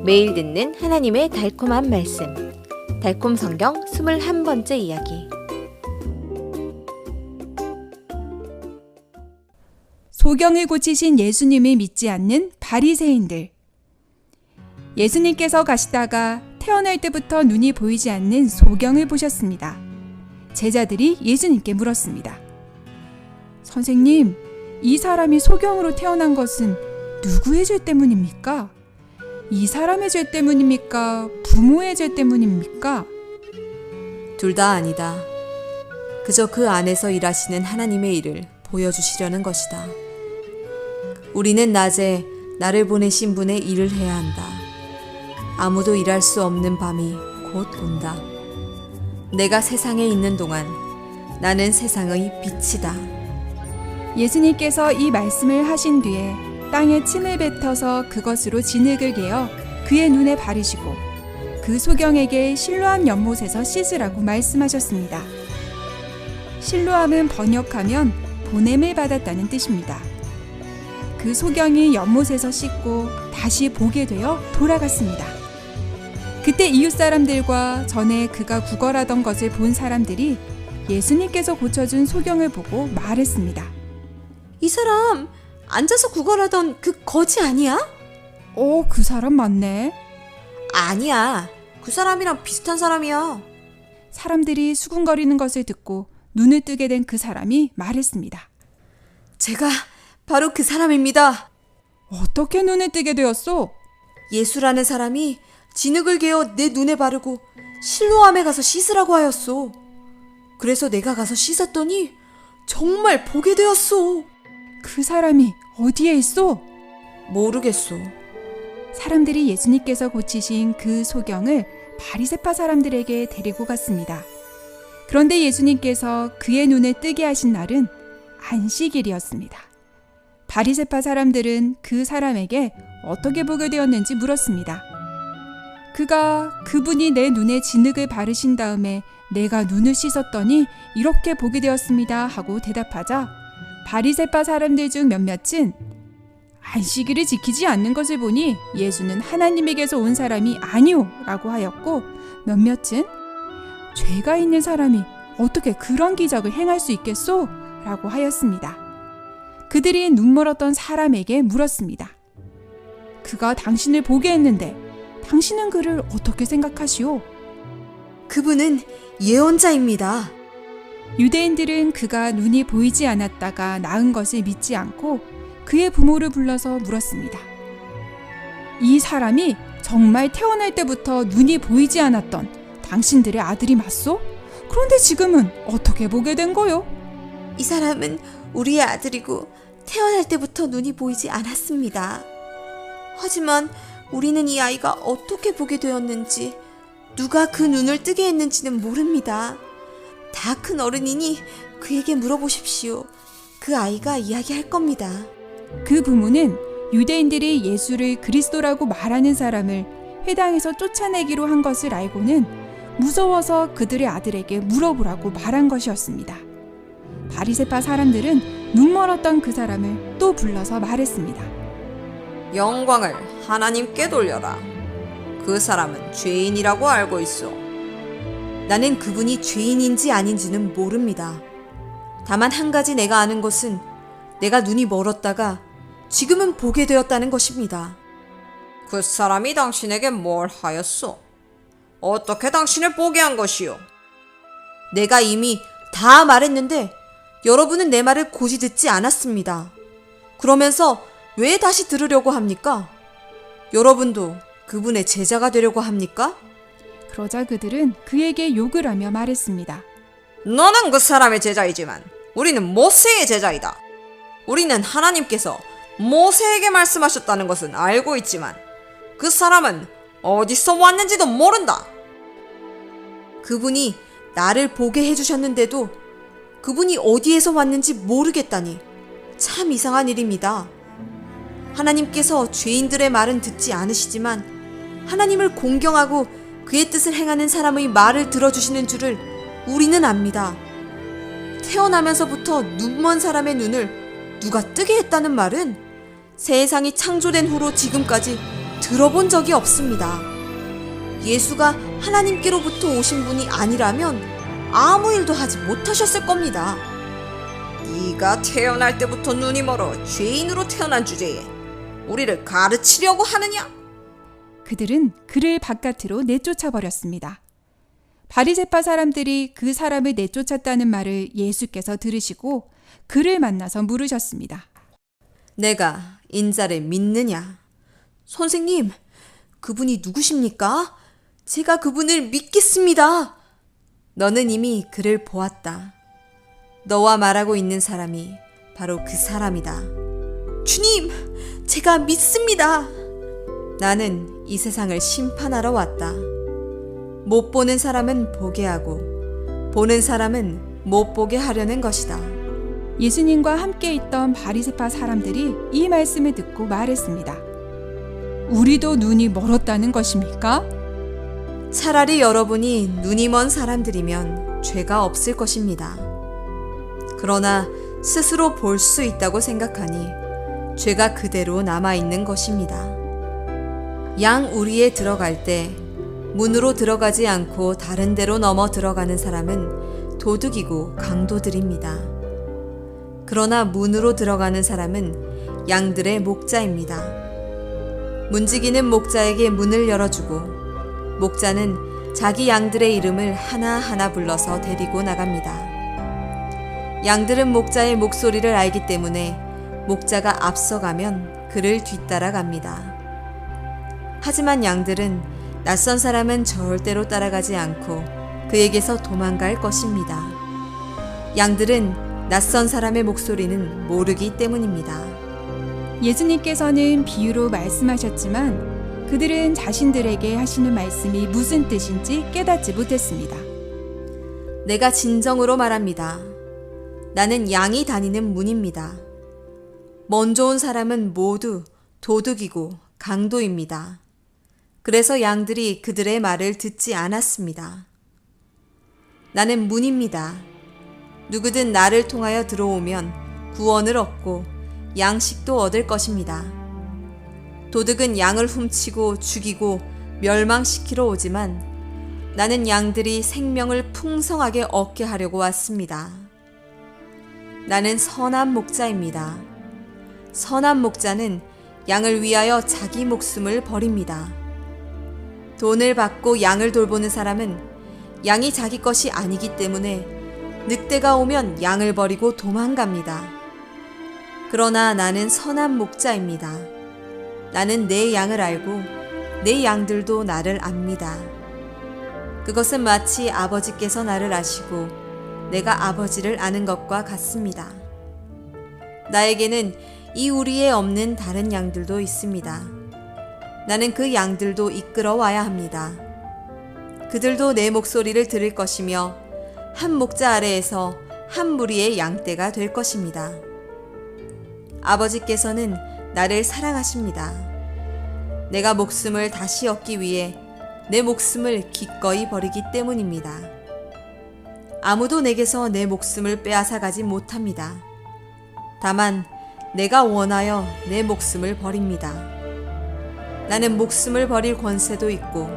매일 듣는 하나님의 달콤한 말씀. 달콤 성경 21번째 이야기. 소경을 고치신 예수님을 믿지 않는 바리새인들. 예수님께서 가시다가 태어날 때부터 눈이 보이지 않는 소경을 보셨습니다. 제자들이 예수님께 물었습니다. 선생님, 이 사람이 소경으로 태어난 것은 누구의 죄 때문입니까? 이 사람의 죄 때문입니까? 부모의 죄 때문입니까? 둘 다 아니다. 그저 그 안에서 일하시는 하나님의 일을 보여주시려는 것이다. 우리는 낮에 나를 보내신 분의 일을 해야 한다. 아무도 일할 수 없는 밤이 곧 온다. 내가 세상에 있는 동안 나는 세상의 빛이다. 예수님께서 이 말씀을 하신 뒤에 땅에 침을 뱉어서 그것으로 진흙을 개어 그의 눈에 바르시고 그 소경에게 실로암 연못에서 씻으라고 말씀하셨습니다. 실로암은 번역하면 보냄을 받았다는 뜻입니다. 그 소경이 연못에서 씻고 다시 보게 되어 돌아갔습니다. 그때 이웃 사람들과 전에 그가 구걸하던 것을 본 사람들이 예수님께서 고쳐준 소경을 보고 말했습니다. 이 사람 앉아서 구걸하던 그 거지 아니야? 그 사람 맞네. 아니야. 그 사람이랑 비슷한 사람이야. 사람들이 수군거리는 것을 듣고 눈을 뜨게 된 그 사람이 말했습니다. 제가 바로 그 사람입니다. 어떻게 눈을 뜨게 되었소? 예수라는 사람이 진흙을 개어 내 눈에 바르고 실로암에 가서 씻으라고 하였소. 그래서 내가 가서 씻었더니 정말 보게 되었소. 그 사람이 어디에 있소? 모르겠소. 사람들이 예수님께서 고치신 그 소경을 바리새파 사람들에게 데리고 갔습니다. 그런데 예수님께서 그의 눈을 뜨게 하신 날은 안식일이었습니다. 바리새파 사람들은 그 사람에게 어떻게 보게 되었는지 물었습니다. 그가 그분이 내 눈에 진흙을 바르신 다음에 내가 눈을 씻었더니 이렇게 보게 되었습니다 하고 대답하자 바리새파 사람들 중 몇몇은 안식일을 지키지 않는 것을 보니 예수는 하나님에게서 온 사람이 아니오 라고 하였고 몇몇은 죄가 있는 사람이 어떻게 그런 기적을 행할 수 있겠소? 라고 하였습니다. 그들이 눈멀었던 사람에게 물었습니다. 그가 당신을 보게 했는데 당신은 그를 어떻게 생각하시오? 그분은 예언자입니다. 유대인들은 그가 눈이 보이지 않았다가 나은 것을 믿지 않고 그의 부모를 불러서 물었습니다. 이 사람이 정말 태어날 때부터 눈이 보이지 않았던 당신들의 아들이 맞소? 그런데 지금은 어떻게 보게 된 거요? 이 사람은 우리의 아들이고 태어날 때부터 눈이 보이지 않았습니다. 하지만 우리는 이 아이가 어떻게 보게 되었는지, 누가 그 눈을 뜨게 했는지는 모릅니다. 다 큰 어른이니 그에게 물어보십시오. 그 아이가 이야기할 겁니다. 그 부모는 유대인들이 예수를 그리스도라고 말하는 사람을 회당에서 쫓아내기로 한 것을 알고는 무서워서 그들의 아들에게 물어보라고 말한 것이었습니다. 바리새파 사람들은 눈멀었던 그 사람을 또 불러서 말했습니다. 영광을 하나님께 돌려라. 그 사람은 죄인이라고 알고 있어. 나는 그분이 죄인인지 아닌지는 모릅니다. 다만 한 가지 내가 아는 것은 내가 눈이 멀었다가 지금은 보게 되었다는 것입니다. 그 사람이 당신에게 뭘 하였소? 어떻게 당신을 보게 한 것이요? 내가 이미 다 말했는데 여러분은 내 말을 고지 듣지 않았습니다. 그러면서 왜 다시 들으려고 합니까? 여러분도 그분의 제자가 되려고 합니까? 그러자 그들은 그에게 욕을 하며 말했습니다. 너는 그 사람의 제자이지만 우리는 모세의 제자이다. 우리는 하나님께서 모세에게 말씀하셨다는 것은 알고 있지만 그 사람은 어디서 왔는지도 모른다. 그분이 나를 보게 해주셨는데도 그분이 어디에서 왔는지 모르겠다니 참 이상한 일입니다. 하나님께서 죄인들의 말은 듣지 않으시지만 하나님을 공경하고 그의 뜻을 행하는 사람의 말을 들어주시는 줄을 우리는 압니다. 태어나면서부터 눈먼 사람의 눈을 누가 뜨게 했다는 말은 세상이 창조된 후로 지금까지 들어본 적이 없습니다. 예수가 하나님께로부터 오신 분이 아니라면 아무 일도 하지 못하셨을 겁니다. 네가 태어날 때부터 눈이 멀어 죄인으로 태어난 주제에 우리를 가르치려고 하느냐? 그들은 그를 바깥으로 내쫓아 버렸습니다. 바리새파 사람들이 그 사람을 내쫓았다는 말을 예수께서 들으시고 그를 만나서 물으셨습니다. 내가 인자를 믿느냐? 선생님, 그분이 누구십니까? 제가 그분을 믿겠습니다. 너는 이미 그를 보았다. 너와 말하고 있는 사람이 바로 그 사람이다. 주님, 제가 믿습니다. 나는 이 세상을 심판하러 왔다. 못 보는 사람은 보게 하고 보는 사람은 못 보게 하려는 것이다. 예수님과 함께 있던 바리새파 사람들이 이 말씀을 듣고 말했습니다. 우리도 눈이 멀었다는 것입니까? 차라리 여러분이 눈이 먼 사람들이면 죄가 없을 것입니다. 그러나 스스로 볼 수 있다고 생각하니 죄가 그대로 남아있는 것입니다. 양 우리에 들어갈 때 문으로 들어가지 않고 다른 데로 넘어 들어가는 사람은 도둑이고 강도들입니다. 그러나 문으로 들어가는 사람은 양들의 목자입니다. 문지기는 목자에게 문을 열어주고 목자는 자기 양들의 이름을 하나하나 불러서 데리고 나갑니다. 양들은 목자의 목소리를 알기 때문에 목자가 앞서가면 그를 뒤따라갑니다. 하지만 양들은 낯선 사람은 절대로 따라가지 않고 그에게서 도망갈 것입니다. 양들은 낯선 사람의 목소리는 모르기 때문입니다. 예수님께서는 비유로 말씀하셨지만 그들은 자신들에게 하시는 말씀이 무슨 뜻인지 깨닫지 못했습니다. 내가 진정으로 말합니다. 나는 양이 다니는 문입니다. 먼저 온 사람은 모두 도둑이고 강도입니다. 그래서 양들이 그들의 말을 듣지 않았습니다. 나는 문입니다. 누구든 나를 통하여 들어오면 구원을 얻고 양식도 얻을 것입니다. 도둑은 양을 훔치고 죽이고 멸망시키러 오지만 나는 양들이 생명을 풍성하게 얻게 하려고 왔습니다. 나는 선한 목자입니다. 선한 목자는 양을 위하여 자기 목숨을 버립니다. 돈을 받고 양을 돌보는 사람은 양이 자기 것이 아니기 때문에 늑대가 오면 양을 버리고 도망갑니다. 그러나 나는 선한 목자입니다. 나는 내 양을 알고 내 양들도 나를 압니다. 그것은 마치 아버지께서 나를 아시고 내가 아버지를 아는 것과 같습니다. 나에게는 이 우리에 없는 다른 양들도 있습니다. 나는 그 양들도 이끌어 와야 합니다. 그들도 내 목소리를 들을 것이며 한 목자 아래에서 한 무리의 양떼가 될 것입니다. 아버지께서는 나를 사랑하십니다. 내가 목숨을 다시 얻기 위해 내 목숨을 기꺼이 버리기 때문입니다. 아무도 내게서 내 목숨을 빼앗아 가지 못합니다. 다만 내가 원하여 내 목숨을 버립니다. 나는 목숨을 버릴 권세도 있고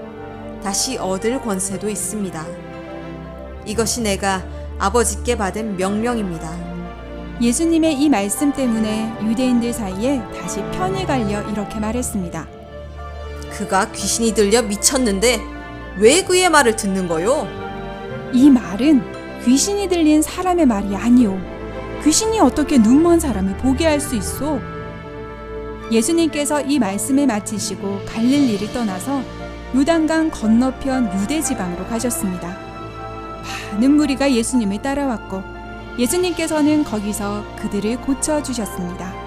다시 얻을 권세도 있습니다. 이것이 내가 아버지께 받은 명령입니다. 예수님의 이 말씀 때문에 유대인들 사이에 다시 편이 갈려 이렇게 말했습니다. 그가 귀신이 들려 미쳤는데 왜 그의 말을 듣는 거요? 이 말은 귀신이 들린 사람의 말이 아니오. 귀신이 어떻게 눈먼 사람을 보게 할 수 있소? 예수님께서 이 말씀을 마치시고 갈릴리를 떠나서 요단강 건너편 유대 지방으로 가셨습니다. 많은 무리가 예수님을 따라왔고 예수님께서는 거기서 그들을 고쳐주셨습니다.